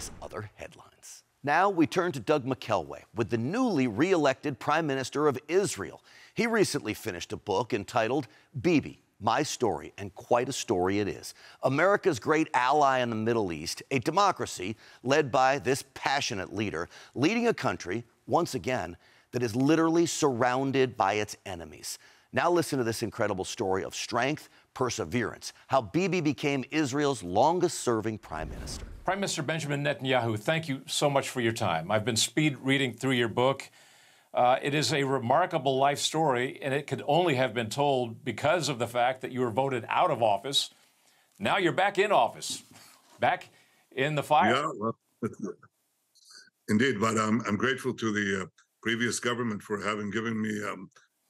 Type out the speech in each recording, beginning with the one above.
today's other headlines. Now we turn to Doug McKelway with the newly re-elected Prime Minister of Israel. He recently finished a book entitled Bibi, My Story, and quite a story it is. America's great ally in the Middle East, a democracy led by this passionate leader, leading a country, once again, that is literally surrounded by its enemies. Now listen to this incredible story of strength, perseverance, how Bibi became Israel's longest-serving prime minister. Prime Minister Benjamin Netanyahu, thank you so much for your time. I've been speed reading through your book. It is a remarkable life story, and it could only have been told because of the fact that you were voted out of office. Now you're back in office, back in the fire. Yeah, well, indeed. But I'm grateful to the previous government for having given me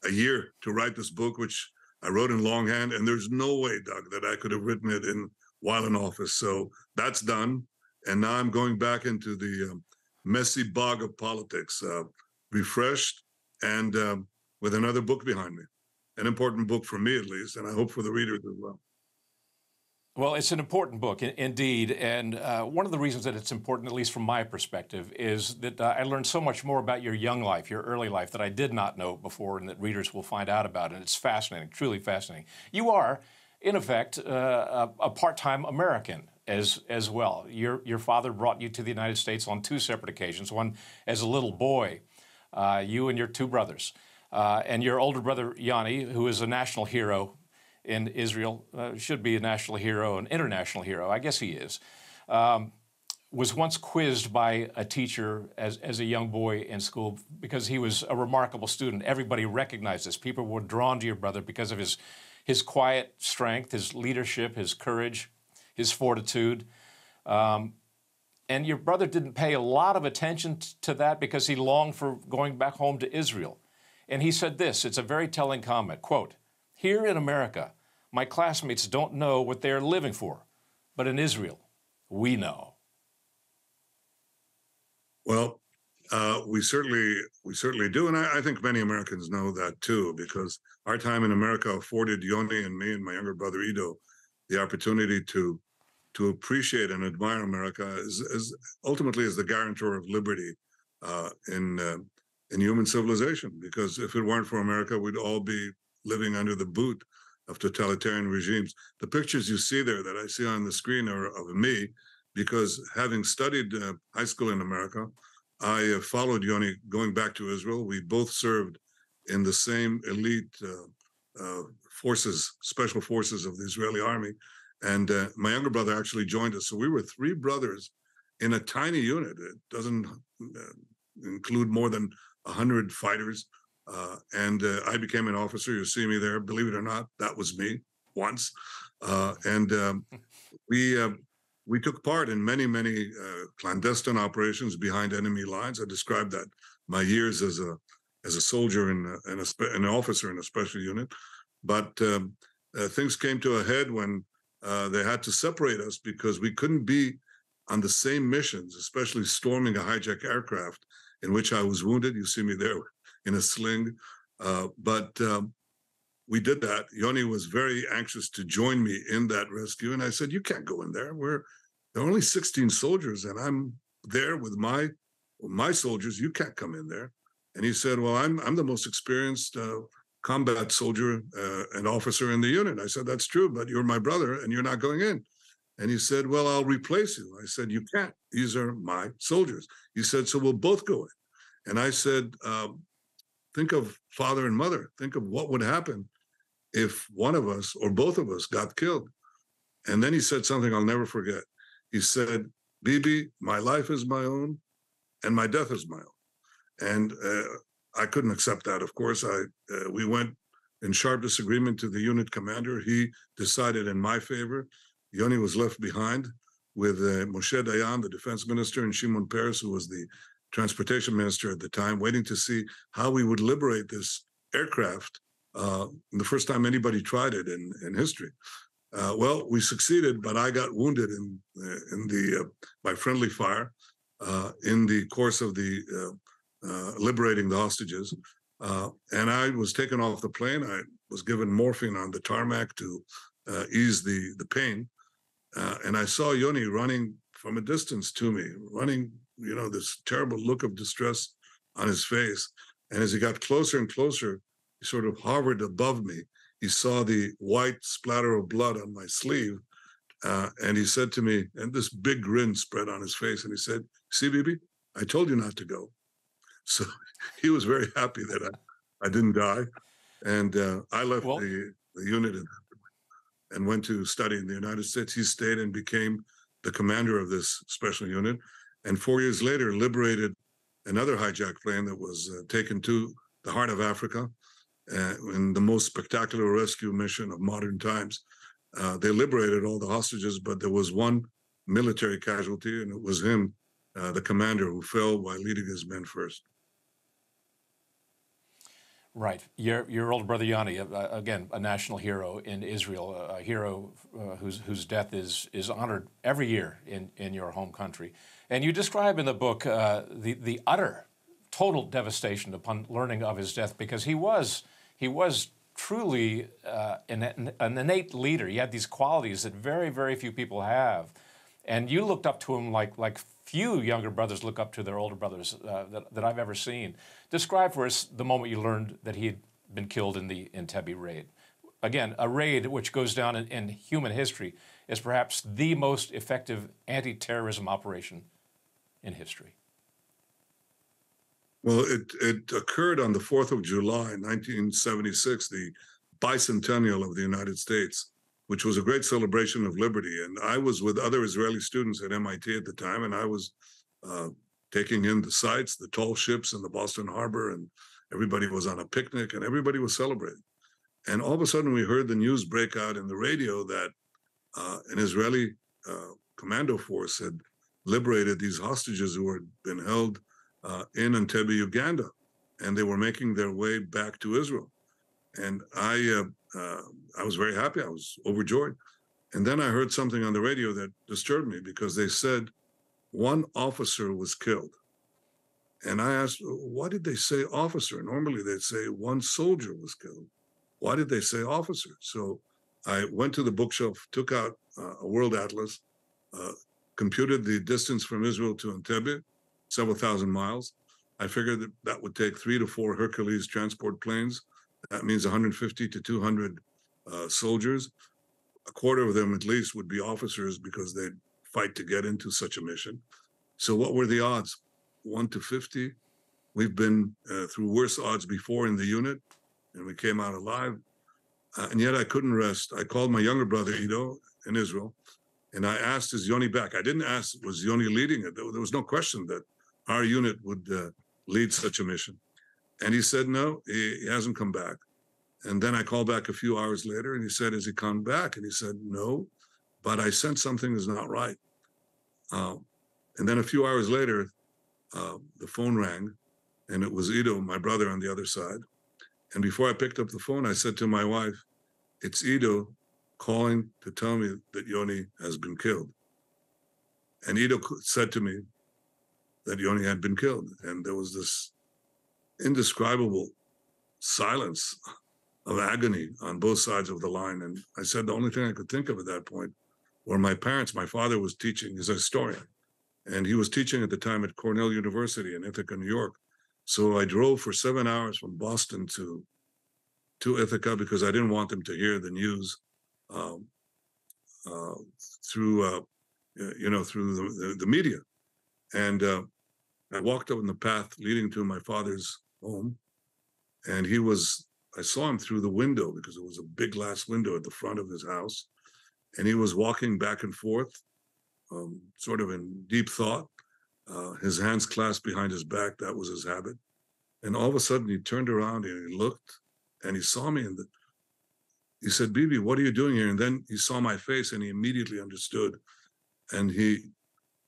a year to write this book, which I wrote in longhand. And there's no way, Doug, that I could have written it while in office. So that's done. And now I'm going back into the messy bog of politics, refreshed and with another book behind me. An important book for me, at least, and I hope for the readers as well. Well, it's an important book, indeed. And one of the reasons that it's important, at least from my perspective, is that I learned so much more about your young life, your early life, that I did not know before and that readers will find out about. And it's fascinating, truly fascinating. You are, in effect, a part-time American as well. Your father brought you to the United States on two separate occasions, one as a little boy, you and your two brothers, and your older brother, Yanni, who is a national hero in Israel, should be a national hero, an international hero, I guess he is, was once quizzed by a teacher as a young boy in school because he was a remarkable student. Everybody recognized this. People were drawn to your brother because of his quiet strength, his leadership, his courage, his fortitude. And your brother didn't pay a lot of attention to that because he longed for going back home to Israel. And he said this, it's a very telling comment, quote, "Here in America, my classmates don't know what they're living for, but in Israel, we know." Well, we certainly do, and I think many Americans know that too, because our time in America afforded Yoni and me and my younger brother Ido the opportunity to appreciate and admire America as ultimately as the guarantor of liberty in human civilization. Because if it weren't for America, we'd all be living under the boot of totalitarian regimes. The pictures you see there that I see on the screen are of me, because having studied high school in America, I followed Yoni going back to Israel. We both served in the same elite forces, special forces of the Israeli army. And my younger brother actually joined us. So we were three brothers in a tiny unit. It doesn't include more than 100 fighters. And I became an officer. You see me there. Believe it or not, that was me once. We took part in many clandestine operations behind enemy lines. I described that my years as a soldier and an officer in a special unit. But things came to a head when they had to separate us because we couldn't be on the same missions, especially storming a hijacked aircraft in which I was wounded. You see me there in a sling. But we did that. Yoni was very anxious to join me in that rescue. And I said, you can't go in there. There are only 16 soldiers and I'm there with my soldiers. You can't come in there. And he said, well, I'm the most experienced combat soldier and officer in the unit. I said, that's true, but you're my brother and you're not going in. And he said, well, I'll replace you. I said, you can't. These are my soldiers. He said, so we'll both go in. And I said, think of father and mother. Think of what would happen if one of us or both of us got killed. And then he said something I'll never forget. He said, Bibi, my life is my own and my death is my own. And I couldn't accept that, of course. We went in sharp disagreement to the unit commander. He decided in my favor. Yoni was left behind with Moshe Dayan, the defense minister, and Shimon Peres, who was the transportation minister at the time, waiting to see how we would liberate this aircraft, the first time anybody tried it in history. Well, we succeeded, but I got wounded by friendly fire in the course of the liberating the hostages. And I was taken off the plane. I was given morphine on the tarmac to ease the pain. And I saw Yoni running from a distance to me, running, this terrible look of distress on his face. And as he got closer and closer, he sort of hovered above me. He saw the white splatter of blood on my sleeve. And he said to me, and this big grin spread on his face, and he said, "See, Bibi, I told you not to go." So he was very happy that I didn't die. And I left Well, the unit and went to study in the United States. He stayed and became the commander of this special unit. And 4 years later, liberated another hijacked plane that was taken to the heart of Africa in the most spectacular rescue mission of modern times. They liberated all the hostages, but there was one military casualty, and it was him, the commander, who fell while leading his men first. right. Your older brother Yanni, again, a national hero in Israel, a hero whose death is honored every year in your home country. And you describe in the book the utter, total devastation upon learning of his death, because he was truly an innate leader. He had these qualities that very, very few people have. And you looked up to him like few younger brothers look up to their older brothers that I've ever seen. Describe for us the moment you learned that he had been killed in the Entebbe raid. Again, a raid which goes down in human history as perhaps the most effective anti-terrorism operation in history. Well, it occurred on the 4th of July, 1976, the bicentennial of the United States, which was a great celebration of liberty. And I was with other Israeli students at MIT at the time, and I was taking in the sights, the tall ships in the Boston Harbor, and everybody was on a picnic, and everybody was celebrating. And all of a sudden, we heard the news break out in the radio that an Israeli commando force had liberated these hostages who had been held in Entebbe, Uganda, and they were making their way back to Israel. And I was very happy. I was overjoyed. And then I heard something on the radio that disturbed me, because they said one officer was killed. And I asked, why did they say officer? Normally they'd say one soldier was killed. Why did they say officer? So I went to the bookshelf, took out a world atlas, computed the distance from Israel to Entebbe, several thousand miles. I figured that would take 3 to 4 Hercules transport planes. That means 150 to 200 soldiers. A quarter of them at least would be officers, because they'd fight to get into such a mission. So what were the odds? 1 to 50. We've been through worse odds before in the unit, and we came out alive. And yet I couldn't rest. I called my younger brother, Ido, in Israel, and I asked, is Yoni back? I didn't ask, was Yoni leading it? There was no question that our unit would lead such a mission. And he said, no, he hasn't come back. And then I called back a few hours later, and he said, has he come back? And he said, no, but I sense something is not right. And then a few hours later, the phone rang, and it was Ido, my brother, on the other side. And before I picked up the phone, I said to my wife, it's Ido calling to tell me that Yoni has been killed. And Ido said to me that Yoni had been killed. And there was this indescribable silence of agony on both sides of the line. And I said the only thing I could think of at that point were my parents. My father was teaching, he's a historian, and he was teaching at the time at Cornell University in Ithaca, New York. So I drove for 7 hours from Boston to Ithaca, because I didn't want them to hear the news through the media. And I walked up in the path leading to my father's home, and I saw him through the window, because it was a big glass window at the front of his house, and he was walking back and forth, sort of in deep thought, his hands clasped behind his back. That was his habit. And all of a sudden he turned around and he looked, and he saw me, and he said, Bibi, what are you doing here? And then he saw my face, and he immediately understood. And he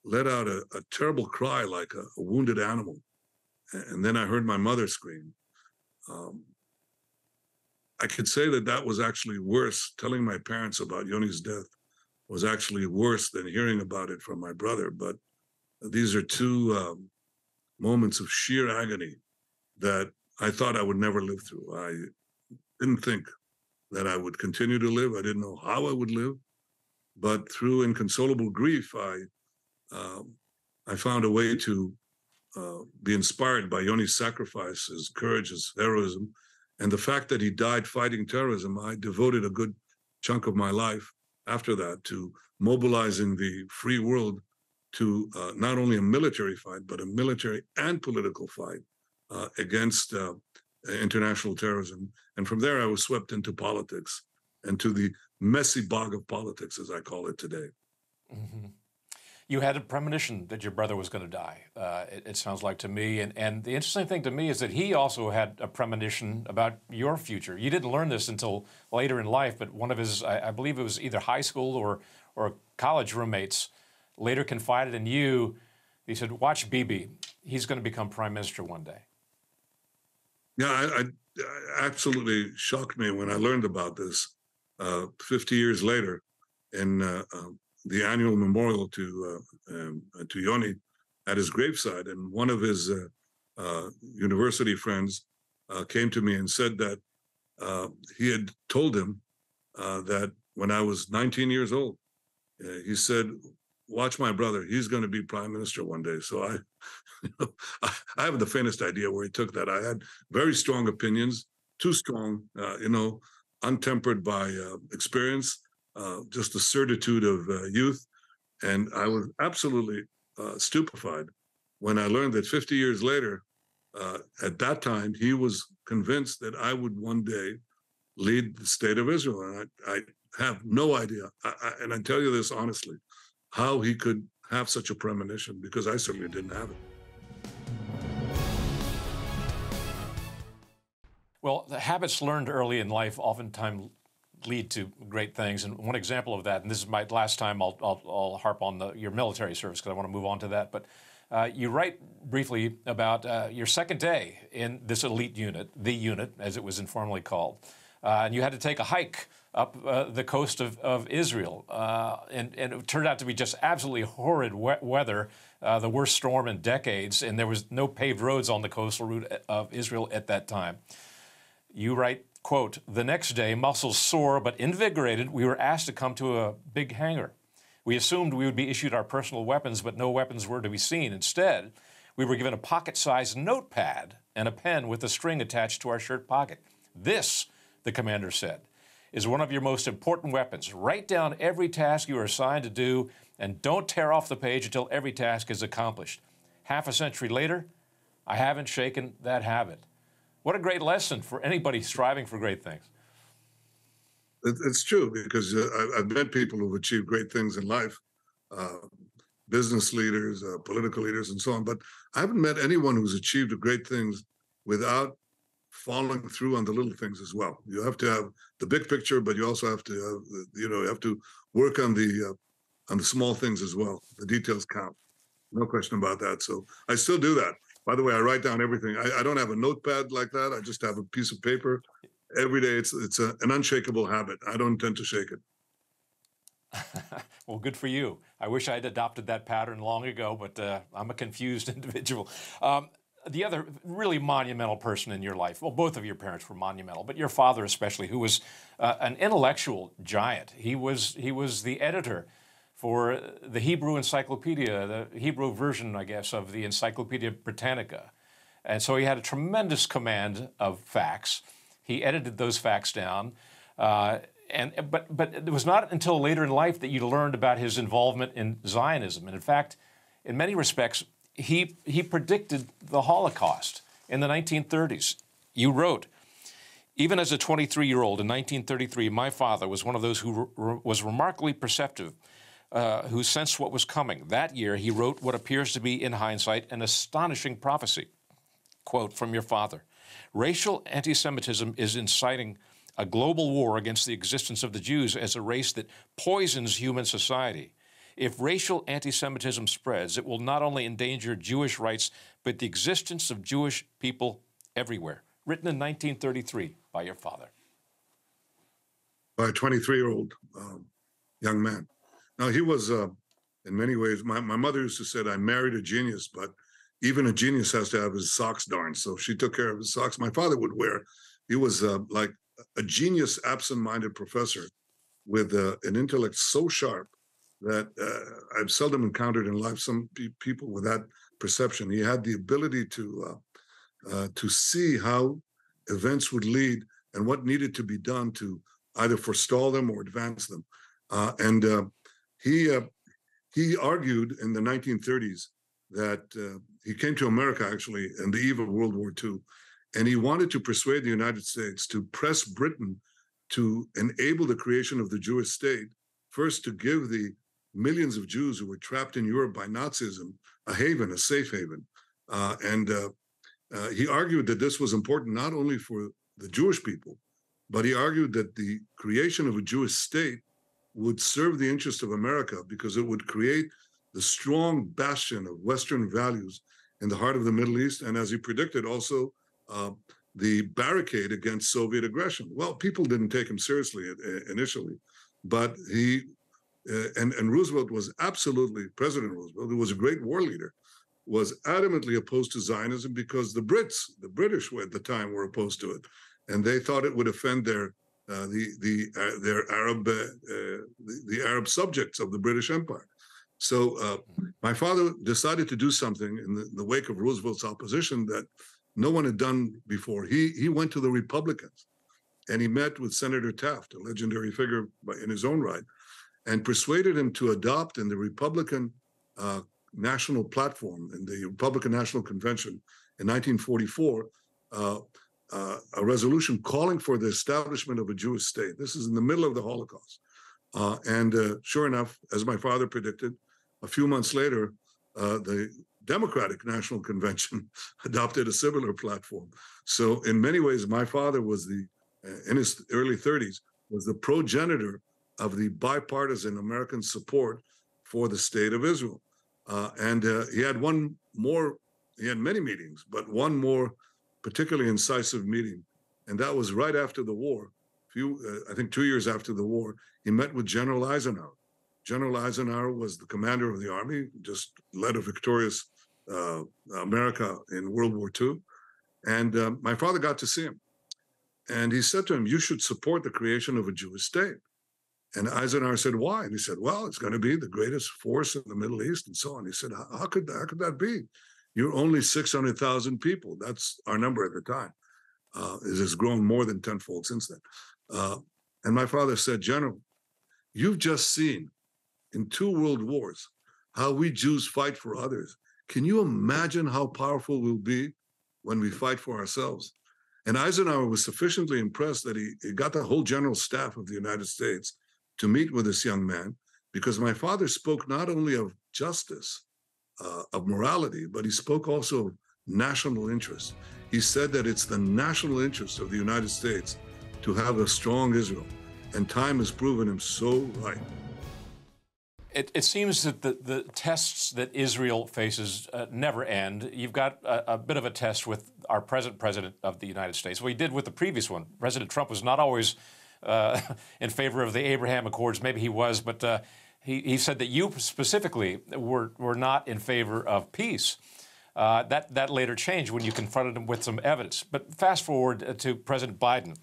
let out a terrible cry, like a wounded animal. And then I heard my mother scream. I could say that was actually worse. Telling my parents about Yoni's death was actually worse than hearing about it from my brother. But these are two moments of sheer agony that I thought I would never live through. I didn't think that I would continue to live. I didn't know how I would live. But through inconsolable grief, I I found a way to be inspired by Yoni's sacrifice, his courage, his heroism, and the fact that he died fighting terrorism. I devoted a good chunk of my life after that to mobilizing the free world to not only a military fight, but a military and political fight against international terrorism. And from there, I was swept into politics and to the messy bog of politics, as I call it today. Mm-hmm. You had a premonition that your brother was going to die, it sounds like to me. And the interesting thing to me is that he also had a premonition about your future. You didn't learn this until later in life, but one of his, I believe it was either high school or college roommates, later confided in you. He said, watch Bibi. He's going to become prime minister one day. Yeah, I absolutely shocked me when I learned about this 50 years later in the annual memorial to Yoni at his graveside. And one of his university friends came to me and said that he had told him that when I was 19 years old, he said, watch my brother, he's going to be prime minister one day. So I have the faintest idea where he took that. I had very strong opinions, too strong, untempered by experience, just the certitude of youth. And I was absolutely stupefied when I learned that 50 years later, at that time, he was convinced that I would one day lead the state of Israel. And I have no idea, and I tell you this honestly, how he could have such a premonition, because I certainly didn't have it. Well, the habits learned early in life oftentimes lead to great things. And one example of that, and this is my last time I'll harp on your military service because I want to move on to that, but you write briefly about your second day in this elite unit, the unit as it was informally called, and you had to take a hike up the coast of Israel, and it turned out to be just absolutely horrid weather, the worst storm in decades, and there was no paved roads on the coastal route of Israel at that time. You write, quote, the next day, muscles sore but invigorated, we were asked to come to a big hangar. We assumed we would be issued our personal weapons, but no weapons were to be seen. Instead, we were given a pocket-sized notepad and a pen with a string attached to our shirt pocket. This, the commander said, is one of your most important weapons. Write down every task you are assigned to do, and don't tear off the page until every task is accomplished. Half a century later, I haven't shaken that habit. What a great lesson for anybody striving for great things. It's true, because I've met people who've achieved great things in life, business leaders, political leaders, and so on. But I haven't met anyone who's achieved great things without following through on the little things as well. You have to have the big picture, but you also have to have, you have to work on the small things as well. The details count. No question about that. So I still do that. By the way, I write down everything. I don't have a notepad like that. I just have a piece of paper. Every day, it's an unshakable habit. I don't intend to shake it. Well, good for you. I wish I'd adopted that pattern long ago, but I'm a confused individual. The other really monumental person in your life, well, both of your parents were monumental, but your father especially, who was an intellectual giant. He was the editor for the Hebrew Encyclopedia, the Hebrew version, I guess, of the Encyclopedia Britannica. And so he had a tremendous command of facts. He edited those facts down. But it was not until later in life that you learned about his involvement in Zionism. And in fact, in many respects, he predicted the Holocaust in the 1930s. You wrote, even as a 23-year-old in 1933, my father was one of those who was remarkably perceptive, who sensed what was coming. That year, he wrote what appears to be, in hindsight, an astonishing prophecy. Quote from your father, racial anti-Semitism is inciting a global war against the existence of the Jews as a race that poisons human society. If racial anti-Semitism spreads, it will not only endanger Jewish rights, but the existence of Jewish people everywhere. Written in 1933 by your father. By a 23-year-old young man. Now, he was, in many ways, my mother used to say, I married a genius, but even a genius has to have his socks darned. So she took care of his socks. My father would wear. He was like a genius, absent-minded professor with an intellect so sharp that I've seldom encountered in life. Some people with that perception. He had the ability to see how events would lead and what needed to be done to either forestall them or advance them. And he argued in the 1930s that he came to America actually in the eve of World War II, and he wanted to persuade the United States to press Britain to enable the creation of the Jewish state, first to give the millions of Jews who were trapped in Europe by Nazism a haven, a safe haven. And he argued that this was important not only for the Jewish people, but he argued that the creation of a Jewish state would serve the interest of America because it would create the strong bastion of Western values in the heart of the Middle East. And as he predicted, also the barricade against Soviet aggression. Well, people didn't take him seriously initially, but he, and Roosevelt was absolutely, President Roosevelt, who was a great war leader, was adamantly opposed to Zionism because the British at the time were opposed to it. And they thought it would offend their Arab subjects of the British Empire. So my father decided to do something in the wake of Roosevelt's opposition that no one had done before. He went to the Republicans and he met with Senator Taft, a legendary figure in his own right, and persuaded him to adopt in the Republican national platform, in the Republican National Convention in 1944, a resolution calling for the establishment of a Jewish state. This is in the middle of the Holocaust. And sure enough, as my father predicted, a few months later, the Democratic National Convention adopted a similar platform. So in many ways, my father was in his early 30s, was the progenitor of the bipartisan American support for the state of Israel. And he had many meetings, but one more particularly incisive meeting. And that was right after the war. I think 2 years after the war, he met with General Eisenhower. General Eisenhower was the commander of the army, just led a victorious America in World War II. And my father got to see him. And he said to him, "You should support the creation of a Jewish state." And Eisenhower said, "Why?" And he said, "Well, it's going to be the greatest force in the Middle East," and so on. He said, how could that be? You're only 600,000 people. That's our number at the time. It has grown more than tenfold since then. And my father said, "General, you've just seen in 2 world wars how we Jews fight for others. Can you imagine how powerful we'll be when we fight for ourselves?" And Eisenhower was sufficiently impressed that he got the whole general staff of the United States to meet with this young man, because my father spoke not only of justice, of morality, but he spoke also of national interest. He said that it's the national interest of the United States to have a strong Israel, and time has proven him so right. It seems that the tests that Israel faces never end. You've got a bit of a test with our present president of the United States. Well, he did with the previous one. President Trump was not always in favor of the Abraham Accords. Maybe he was, but he said that you specifically were not in favor of peace. That later changed when you confronted him with some evidence. But fast forward to President Biden.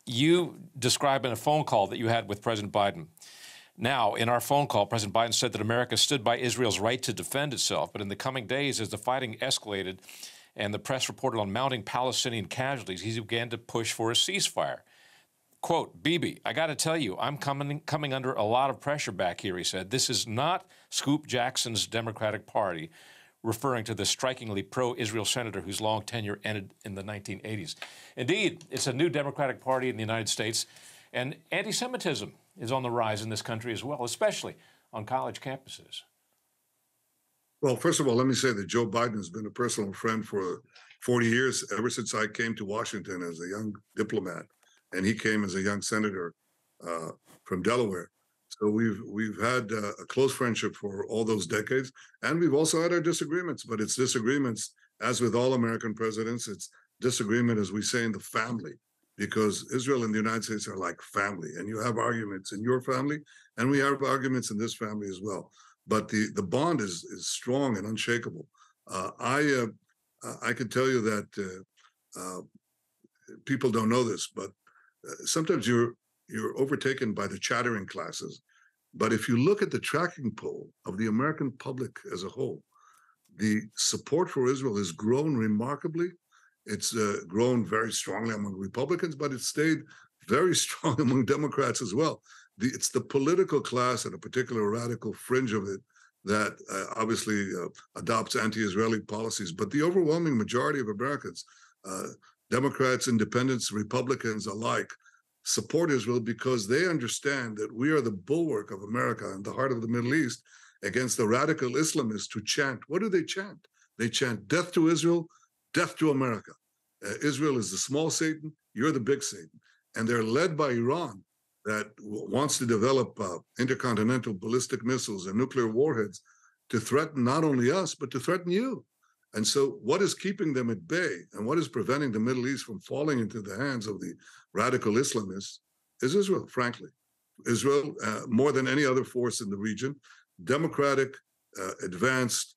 You describe in a phone call that you had with President Biden. Now, in our phone call, President Biden said that America stood by Israel's right to defend itself. But in the coming days, as the fighting escalated and the press reported on mounting Palestinian casualties, he began to push for a ceasefire. Quote, "Bibi, I got to tell you, I'm coming under a lot of pressure back here," he said. "This is not Scoop Jackson's Democratic Party," referring to the strikingly pro-Israel senator whose long tenure ended in the 1980s. Indeed, it's a new Democratic Party in the United States, and anti-Semitism is on the rise in this country as well, especially on college campuses. Well, first of all, let me say that Joe Biden has been a personal friend for 40 years, ever since I came to Washington as a young diplomat, and he came as a young senator from Delaware. So we've had a close friendship for all those decades, and we've also had our disagreements. But it's disagreements, as with all American presidents, it's disagreement, as we say, in the family, because Israel and the United States are like family, and you have arguments in your family, and we have arguments in this family as well. But the bond is strong and unshakable. I can tell you that people don't know this, but sometimes you're overtaken by the chattering classes, But if you look at the tracking poll of the American public as a whole, the support for Israel has grown remarkably. It's grown very strongly among Republicans, but it's stayed very strong among Democrats as well. It's the political class and a particular radical fringe of it that obviously adopts anti-Israeli policies. But the overwhelming majority of Americans, Democrats, independents, Republicans alike, support Israel because they understand that we are the bulwark of America in the heart of the Middle East against the radical Islamists who chant. What do they chant? They chant death to Israel, death to America. Israel is the small Satan, you're the big Satan. And they're led by Iran, that wants to develop intercontinental ballistic missiles and nuclear warheads to threaten not only us, but to threaten you. And so what is keeping them at bay and what is preventing the Middle East from falling into the hands of the radical Islamists is Israel, frankly. Israel, more than any other force in the region, democratic, advanced,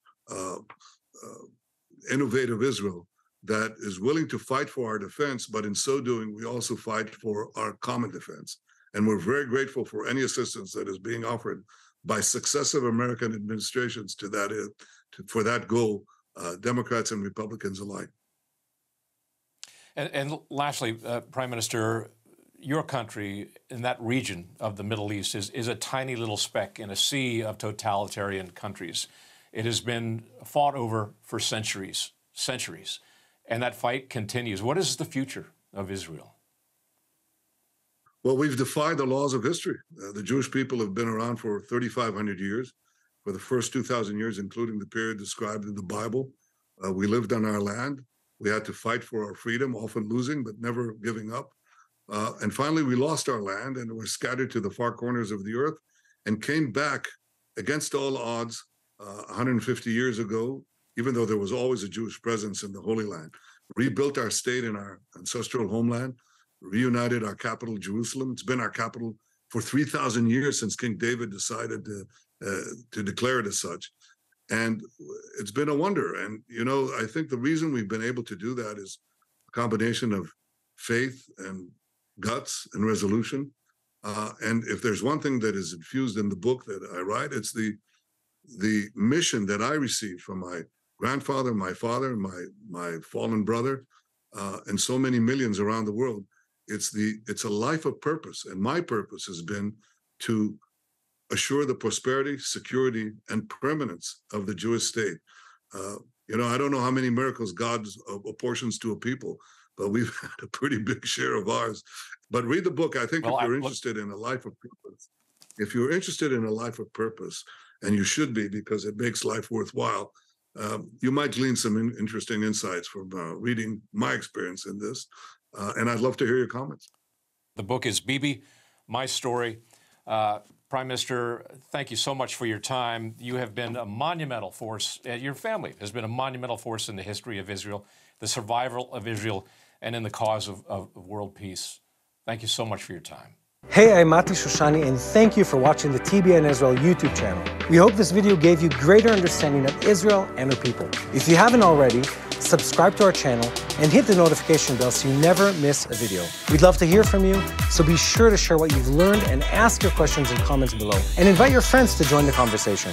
innovative Israel that is willing to fight for our defense, but in so doing, we also fight for our common defense. And we're very grateful for any assistance that is being offered by successive American administrations to that for that goal, Democrats and Republicans alike. And lastly, Prime Minister, your country in that region of the Middle East is a tiny little speck in a sea of totalitarian countries. It has been fought over for centuries, and that fight continues. What is the future of Israel? Well, we've defied the laws of history. The Jewish people have been around for 3,500 years, for the first 2,000 years, including the period described in the Bible. We lived on our land. We had to fight for our freedom, often losing, but never giving up. And finally, we lost our land and were scattered to the far corners of the earth and came back against all odds 150 years ago, even though there was always a Jewish presence in the Holy Land, rebuilt our state in our ancestral homeland, reunited our capital, Jerusalem. It's been our capital for 3,000 years since King David decided to declare it as such. And it's been a wonder. And, you know, I think the reason we've been able to do that is a combination of faith and guts and resolution. And if there's one thing that is infused in the book that I write, it's the mission that I received from my grandfather, my father, my fallen brother, and so many millions around the world. It's a life of purpose. And my purpose has been to assure the prosperity, security, and permanence of the Jewish state. You know, I don't know how many miracles God apportions to a people, but we've had a pretty big share of ours. But read the book. I think if you're interested in a life of purpose, if you're interested in a life of purpose, and you should be because it makes life worthwhile, you might glean some interesting insights from reading my experience in this. And I'd love to hear your comments. The book is Bibi, My Story. Prime Minister, thank you so much for your time. You have been a monumental force, your family has been a monumental force in the history of Israel, the survival of Israel, and in the cause of world peace. Thank you so much for your time. Hey, I'm Mati Shoshani, and thank you for watching the TBN Israel YouTube channel. We hope this video gave you greater understanding of Israel and her people. If you haven't already, subscribe to our channel and hit the notification bell so you never miss a video. We'd love to hear from you, so be sure to share what you've learned and ask your questions in comments below. And invite your friends to join the conversation.